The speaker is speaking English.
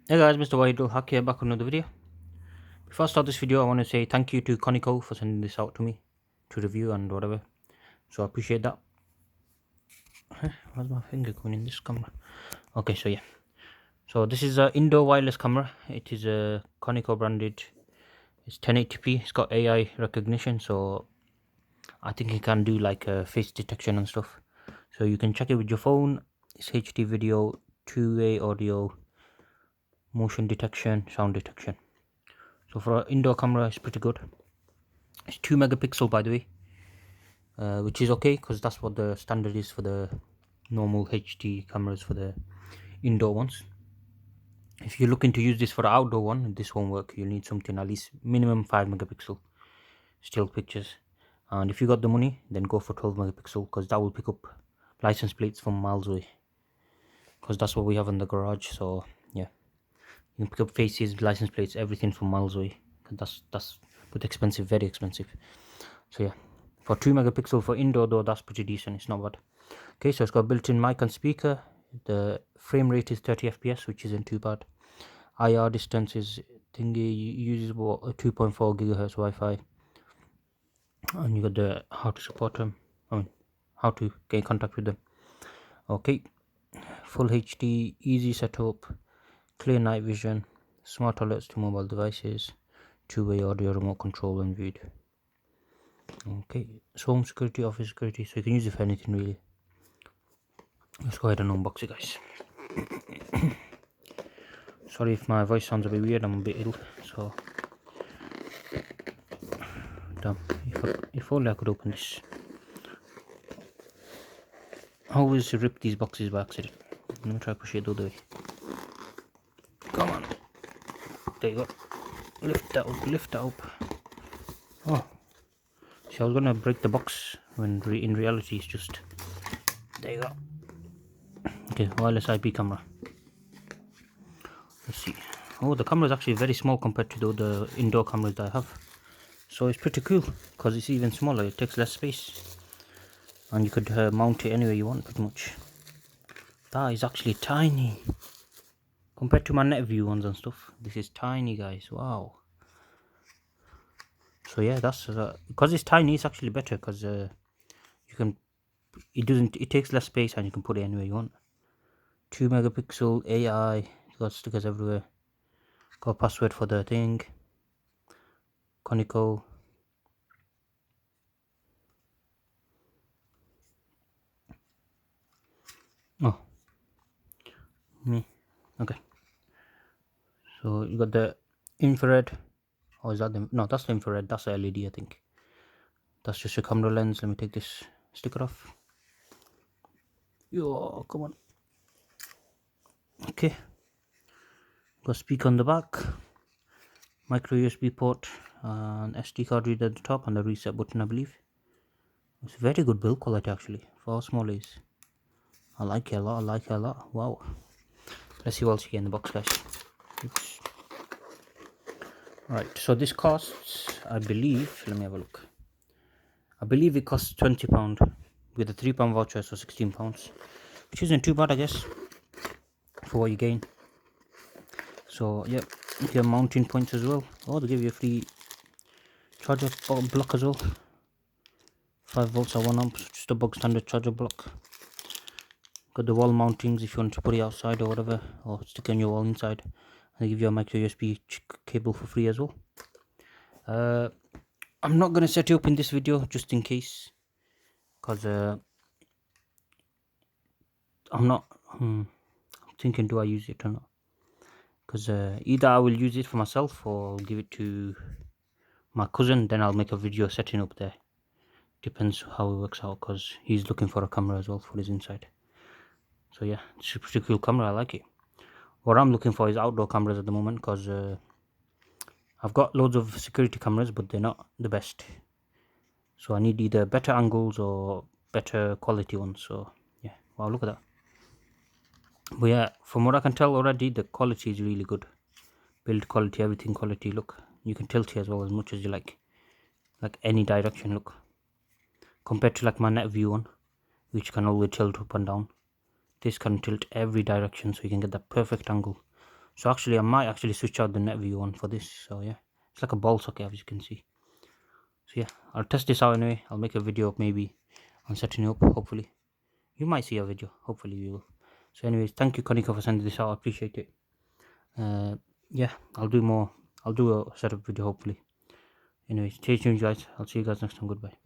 Hey guys, MrWaheedulHaque here, back on another video. Before I start this video, I want to say thank you to Conico for sending this out to me to review and whatever. So I appreciate that. Where's my finger going in this camera? Okay, so yeah. So this is an indoor wireless camera. It is a Conico branded. It's 1080p. It's got AI recognition, so I think it can do like face detection and stuff. So you can check it with your phone. It's HD video, two-way audio, motion detection, sound detection. So for an indoor camera, it's pretty good. It's 2 megapixel by the way, which is okay because that's what the standard is for the normal HD cameras for the indoor ones. If you're looking to use this for the outdoor one, this won't work. You'll need something at least minimum 5 megapixel still pictures. And if you got the money, then go for 12 megapixel because that will pick up license plates from miles away. Because that's what we have in the garage. So yeah, you can pick up faces, license plates, everything from miles away. That's but expensive, very expensive. So yeah, for 2 megapixel for indoor though, that's pretty decent. It's not bad. Okay, so it's got built-in mic and speaker. The frame rate is 30 fps, which isn't too bad. IR distance is thingy, uses about 2.4 gigahertz Wi-Fi, and you got the how to support them. I mean, how to get in contact with them. Okay, full HD, easy setup, clear night vision, smart alerts to mobile devices, two-way audio, remote control, and viewed. Okay, so home security, office security, so you can use it for anything really. Let's go ahead and unbox it, guys. Sorry if my voice sounds a bit weird, I'm a bit ill, so damn, if only I could open this. I always rip these boxes by accident. Let me try to push it the other way. Come on, there you go. Lift that up, lift that up. Oh, see, I was gonna break the box when in reality it's just, there you go. Okay, wireless IP camera. Let's see. Oh, the camera is actually very small compared to the other indoor cameras that I have. So it's pretty cool because it's even smaller. It takes less space, and you could mount it anywhere you want, pretty much. That is actually tiny compared to my net view ones and stuff. This is tiny, guys. Wow. So yeah, that's because it's tiny. It's actually better because you can. It takes less space and you can put it anywhere you want. 2 megapixel AI. Got stickers everywhere. Got a password for the thing. Conico. Oh, me. Okay. So you got the infrared. Or is that the no? That's the infrared. That's the LED, I think. That's just your camera lens. Let me take this sticker off. Yo, come on. Okay. Got speaker on the back. Micro USB port and SD card reader at the top and the reset button, I believe. It's very good build quality actually for how small it is. I like it a lot. I like it a lot. Wow. Let's see what else you get in the box, guys. Oops. Right. So this costs, I believe. Let me have a look. I believe it costs £20 with a £3 voucher, so £16, which isn't too bad, I guess, for what you gain. So yeah, you get mounting points as well. Oh, they give you a free charger block as well. 5 volts at 1 amp, just a bug standard charger block. Got the wall mountings if you want to put it outside or whatever, or stick on your wall inside. And they give you a micro USB cable for free as well. I'm not gonna set it up in this video just in case, cause I'm not. I'm thinking, do I use it or not? Because either I will use it for myself or I'll give it to my cousin. Then I'll make a video setting up there. Depends how it works out, because he's looking for a camera as well for his inside. So yeah, it's a pretty cool camera. I like it. What I'm looking for is outdoor cameras at the moment, because I've got loads of security cameras, but they're not the best. So I need either better angles or better quality ones. So yeah, wow, look at that. But yeah, from what I can tell already, the quality is really good. Build quality, everything quality. Look, you can tilt it as well as much as you like any direction. Look, compared to like my net view one, which can only tilt up and down, this can tilt every direction, so you can get the perfect angle. So actually I might actually switch out the net view one for this. So yeah, it's like a ball socket, as you can see. So yeah, I'll test this out anyway. I'll make a video maybe on setting it up. Hopefully you might see a video, hopefully you will. So anyways, thank you Conico for sending this out. I appreciate it. Yeah, I'll do a setup video hopefully. Anyways, stay tuned guys. I'll see you guys next time. Goodbye.